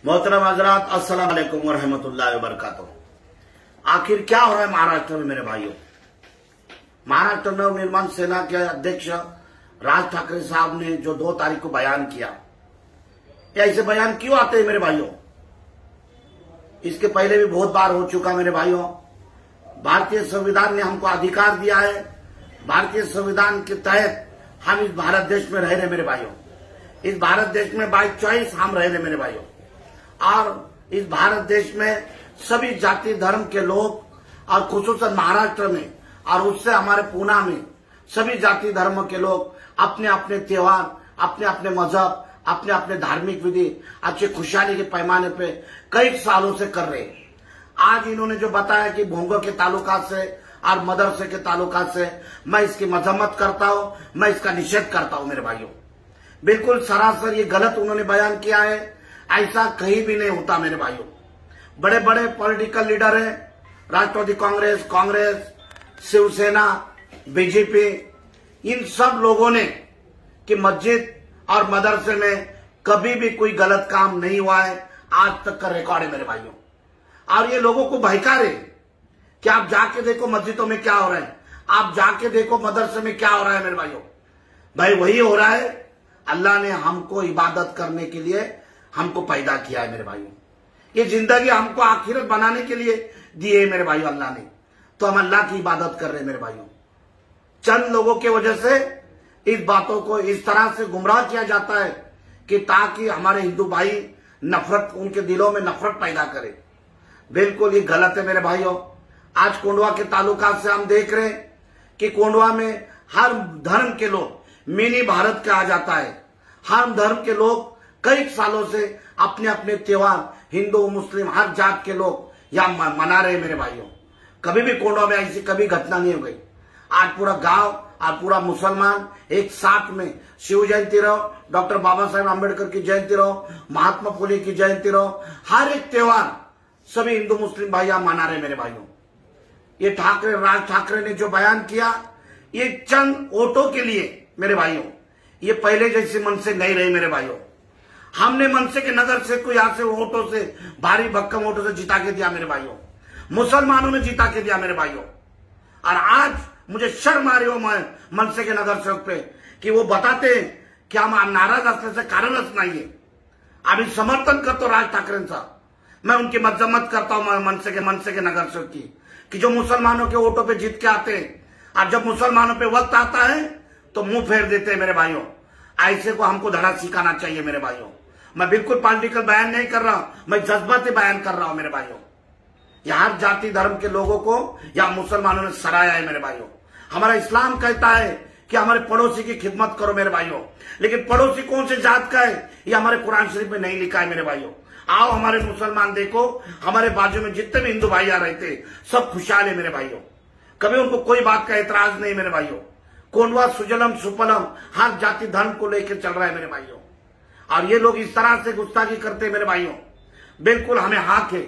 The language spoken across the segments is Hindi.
मोहतरम हजरात, अस्सलाम वालेकुम व रहमतुल्लाहि व बरकातुहू। आखिर क्या हो रहा है महाराष्ट्र में मेरे भाइयों? महाराष्ट्र नवनिर्माण सेना के अध्यक्ष राज ठाकरे साहब ने जो 2 तारीख को बयान किया, ऐसे बयान क्यों आते हैं मेरे भाइयों? इसके पहले भी बहुत बार हो चुका मेरे भाइयों। भारतीय संविधान ने हमको अधिकार दिया है, भारतीय संविधान के तहत हम इस भारत देश में रह रहे मेरे भाइयों। इस भारत देश में बाय चॉइस हम रह रहे मेरे भाइयों। और इस भारत देश में सभी जाति धर्म के लोग और खुसूसन महाराष्ट्र में और उससे हमारे पूना में सभी जाति धर्म के लोग अपने अपने त्योहार, अपने अपने मजहब, अपने अपने धार्मिक विधि अच्छे खुशहाली के पैमाने पे कई सालों से कर रहे हैं। आज इन्होंने जो बताया कि भोंगो के ताल्लुकात से और मदरसे के ताल्लुकात से मैं इसकी मजम्मत करता हूं, मैं इसका निषेध करता हूं मेरे भाइयों। बिल्कुल सरासर ये गलत उन्होंने बयान किया है। ऐसा कहीं भी नहीं होता मेरे भाइयों। बड़े बड़े पॉलिटिकल लीडर हैं, राष्ट्रवादी कांग्रेस, शिवसेना, बीजेपी, इन सब लोगों ने कि मस्जिद और मदरसे में कभी भी कोई गलत काम नहीं हुआ है, आज तक का रिकॉर्ड है मेरे भाइयों। और ये लोगों को बहका रहे कि आप जाके देखो मस्जिदों में क्या हो रहा है, आप जाके देखो मदरसे में क्या हो रहा है मेरे भाइयों। भाई वही हो रहा है। अल्लाह ने हमको इबादत करने के लिए हमको पैदा किया है मेरे भाइयों। ये जिंदगी हमको आखिरत बनाने के लिए दी है मेरे भाइयों अल्लाह ने, तो हम अल्लाह की इबादत कर रहे हैं मेरे भाइयों। चंद लोगों की वजह से इस बातों को इस तरह से गुमराह किया जाता है कि ताकि हमारे हिंदू भाई नफरत, उनके दिलों में नफरत पैदा करे। बिल्कुल ये गलत है मेरे भाइयों। आज कोंडवा के ताल्लुकात से हम देख रहे हैं कि कोंडवा में हर धर्म के लोग मिनी भारत कहा जाता है। हर धर्म के लोग कई सालों से अपने अपने त्योहार, हिंदू मुस्लिम हर जात के लोग यहाँ मना रहे मेरे भाइयों। कभी भी कोंडवा में ऐसी कभी घटना नहीं हो गई। आज पूरा गांव और पूरा मुसलमान एक साथ में शिव जयंती रहो, डॉक्टर बाबा साहेब आम्बेडकर की जयंती रहो, महात्मा फुले की जयंती रहो, हर एक त्योहार सभी हिंदू मुस्लिम भाई यहाँ मना रहे मेरे भाइयों। ये राज ठाकरे ने जो बयान किया, ये चंद वोटों के लिए मेरे भाइयों, ये पहले जैसे मन से नहीं रहे मेरे भाइयों। हमने मनसे के नगर से कोई यहाँ से वोटों से, भारी भक्कम वोटों से जिता के दिया मेरे भाइयों। मुसलमानों ने जिता के दिया मेरे भाइयों। और आज मुझे शर्म आ रही हो मनसे के नगर सेवक पे कि वो बताते हैं कि हम नाराज असने से कारणच नहीं है। अभी समर्थन करता हूं राज ठाकरे साहब, मैं उनकी मजम्मत करता हूं मनसे के नगर सेवक की, कि जो मुसलमानों के वोटों पे जीत के आते हैं और जब मुसलमानों पे वक्त आता है तो मुंह फेर देते हैं मेरे भाइयों। ऐसे को हमको धड़ा सिखाना चाहिए मेरे भाइयों। मैं बिल्कुल पॉलिटिकल बयान नहीं कर रहा हूं, मैं जज्बाती बयान कर रहा हूं मेरे भाइयों। हर जाति धर्म के लोगों को या मुसलमानों ने सराहा है मेरे भाइयों। हमारा इस्लाम कहता है कि हमारे पड़ोसी की खिदमत करो मेरे भाइयों, लेकिन पड़ोसी कौन से जात का है ये हमारे कुरान शरीफ में नहीं लिखा है मेरे भाइयों। आओ हमारे मुसलमान देखो, हमारे बाजू में जितने भी हिंदू भाई आ रहे थे सब खुशहाल है मेरे भाइयों। कभी उनको कोई बात का एतराज नहीं मेरे भाइयों। कोंडवा सुजलम सुपलम हर जाति धर्म को लेकर चल रहा है मेरे भाइयों। और ये लोग इस तरह से गुस्ताखी करते हैं मेरे भाइयों। बिल्कुल हमें हक है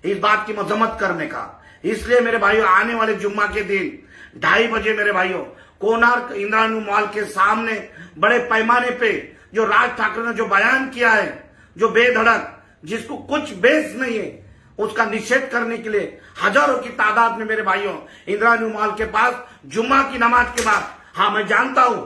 इस बात की मजम्मत करने का। इसलिए मेरे भाइयों आने वाले जुम्मा के दिन 2:30 बजे मेरे भाइयों कोणार्क इंद्रायणी मॉल के सामने बड़े पैमाने पे जो राज ठाकरे ने जो बयान किया है, जो बेधड़क, जिसको कुछ बेस नहीं है, उसका निषेध करने के लिए हजारों की तादाद में मेरे भाइयों इंद्रायणी मॉल के पास जुम्मा की नमाज के बाद, हाँ मैं जानता हूं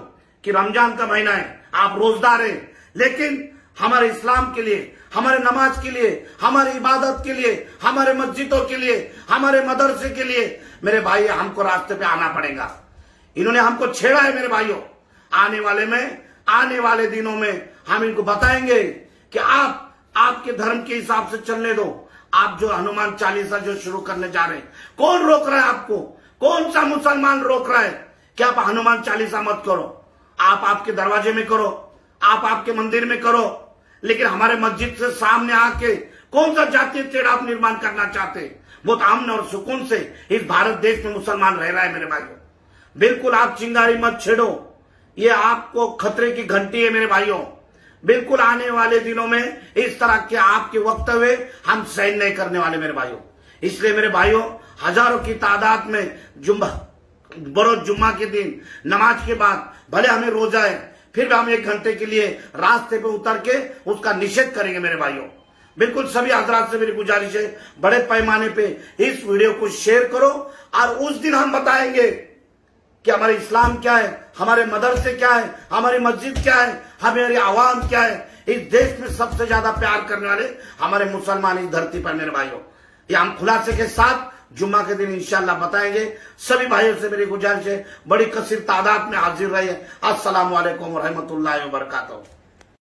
कि रमजान का महीना है, आप रोजदार हैं, लेकिन हमारे इस्लाम के लिए, हमारे नमाज के लिए, हमारी इबादत के लिए, हमारे मस्जिदों के लिए, हमारे मदरसे के लिए मेरे भाई हमको रास्ते पे आना पड़ेगा। इन्होंने हमको छेड़ा है मेरे भाइयों। आने वाले दिनों में हम इनको बताएंगे कि आप आपके धर्म के हिसाब से चलने दो। आप जो हनुमान चालीसा जो शुरू करने जा रहे हैं, कौन रोक रहा है आपको? कौन सा मुसलमान रोक रहा है कि आप हनुमान चालीसा मत करो? आप आपके दरवाजे में करो, आप आपके मंदिर में करो, लेकिन हमारे मस्जिद से सामने आके कौन सा जातीय तेड़ा आप निर्माण करना चाहते? बहुत अमन और सुकून से इस भारत देश में मुसलमान रह रहा है मेरे भाइयों। बिल्कुल आप चिंगारी मत छेड़ो, ये आपको खतरे की घंटी है मेरे भाइयों। बिल्कुल आने वाले दिनों में इस तरह के आपके वक्तव्य हम सहन नहीं करने वाले मेरे भाइयों। इसलिए मेरे भाइयों हजारों की तादाद में बरोज जुम्मा के दिन नमाज के बाद भले हमें रोजा है, फिर भी हम 1 घंटे के लिए रास्ते पे उतर के उसका निषेध करेंगे मेरे भाइयों। बिल्कुल सभी हजरात से मेरी गुजारिश है, बड़े पैमाने पे इस वीडियो को शेयर करो और उस दिन हम बताएंगे कि हमारे इस्लाम क्या है, हमारे मदरसे क्या है, हमारी मस्जिद क्या है, हमारी आवाम क्या है। इस देश में सबसे ज्यादा प्यार करने वाले हमारे मुसलमान इस धरती पर मेरे भाइयों। ये हम खुलासे के साथ जुम्मा के दिन इंशाअल्लाह बताएंगे। सभी भाइयों से मेरी गुजारिश है, बड़ी कसीर तादाद में हाजिर रहिए। अस्सलाम वालेकुम व रहमतुल्लाहि व बरकातहू।